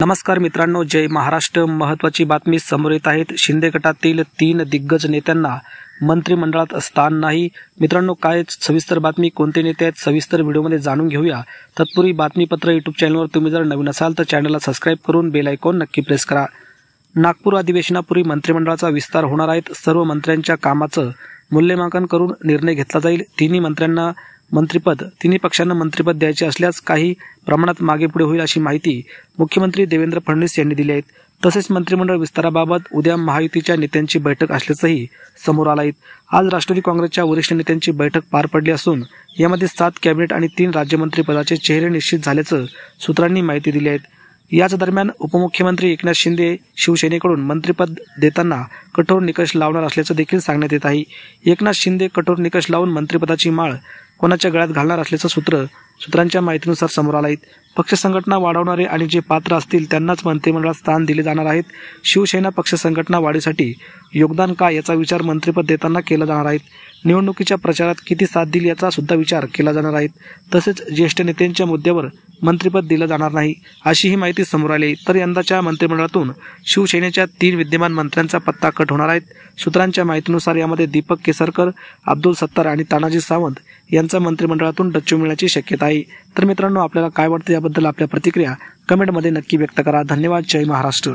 नमस्कार मित्रांनो, जय महाराष्ट्र. महत्त्वाची बातमी समोर येत आहेत. शिंदे गटातील 3 दिग्गज नेत्यांना मंत्रिमंडळात स्थान नाही. मित्रांनो, काय सविस्तर बातमी, कोणते नेते आहेत, सविस्तर व्हिडिओमध्ये जाणून घेऊया. तत्पूर्वी बातमीपत्र यूट्यूब चॅनलवर तुम्ही जर नवीन असाल तर चॅनलला सबस्क्राईब करून बेल आयकॉन नक्की प्रेस करा. नागपूर अधिवेशनापूर्वी मंत्रिमंडळाचा विस्तार होणार आहे. सर्व मंत्र्यांच्या कामाचं मूल्यमापन करून निर्णय घेतला जाईल. तिन्ही पक्षांना मंत्रिपद द्यायचे असल्यास काही प्रमाणात मागे पुढे होईल अशी माहिती मुख्यमंत्री देवेंद्र फडणवीस यांनी दिली आहे. तसेच मंत्रिमंडळ विस्ताराबाबत उद्या महायुतीच्या नेत्यांची बैठक असल्याचंही समोर आलं आहे. आज राष्ट्रवादी काँग्रेसच्या वरिष्ठ नेत्यांची बैठक पार पडली असून यामध्ये 7 कॅबिनेट आणि 3 राज्यमंत्री पदाचे चेहरे निश्चित झाल्याचं सूत्रांनी माहिती दिली आहे. याच दरम्यान उपमुख्यमंत्री एकनाथ शिंदे शिवसेनेकडून मंत्रिपद देताना कठोर निकष लावणार असल्याचं देखील सांगण्यात येत आहे. एकनाथ शिंदे कठोर निकष लावून मंत्रिपदाची माळ कोणाच्या गळ्यात घालणार असल्याचं सूत्रांच्या माहितीनुसार समोर आलं आहे. पक्ष संघटना वाढवणारे आणि जे पात्र असतील त्यांनाच मंत्रिमंडळात स्थान दिले जाणार आहेत. शिवसेना पक्ष संघटना वाढीसाठी योगदान काय याचा विचार मंत्रिपद देताना केला जाणार आहे. निवडणुकीच्या प्रचारात किती साथ दिली याचा सुद्धा विचार केला जाणार आहे. तसेच ज्येष्ठ नेत्यांच्या मुद्द्यावर मंत्रिपद दिलं जाणार नाही अशी ही माहिती समोर आली. तर यंदाच्या मंत्रिमंडळातून शिवसेनेच्या 3 विद्यमान मंत्र्यांचा पत्ता कट होणार आहे. सूत्रांच्या माहितीनुसार यामध्ये दीपक केसरकर, अब्दुल सत्तार आणि तानाजी सावंत यांचा मंत्रिमंडळातून डच्चू मिळण्याची शक्यता आहे. तर मित्रांनो, आपल्याला काय वाटतं याबद्दल आपल्या प्रतिक्रिया कमेंटमध्ये नक्की व्यक्त करा. धन्यवाद. जय महाराष्ट्र.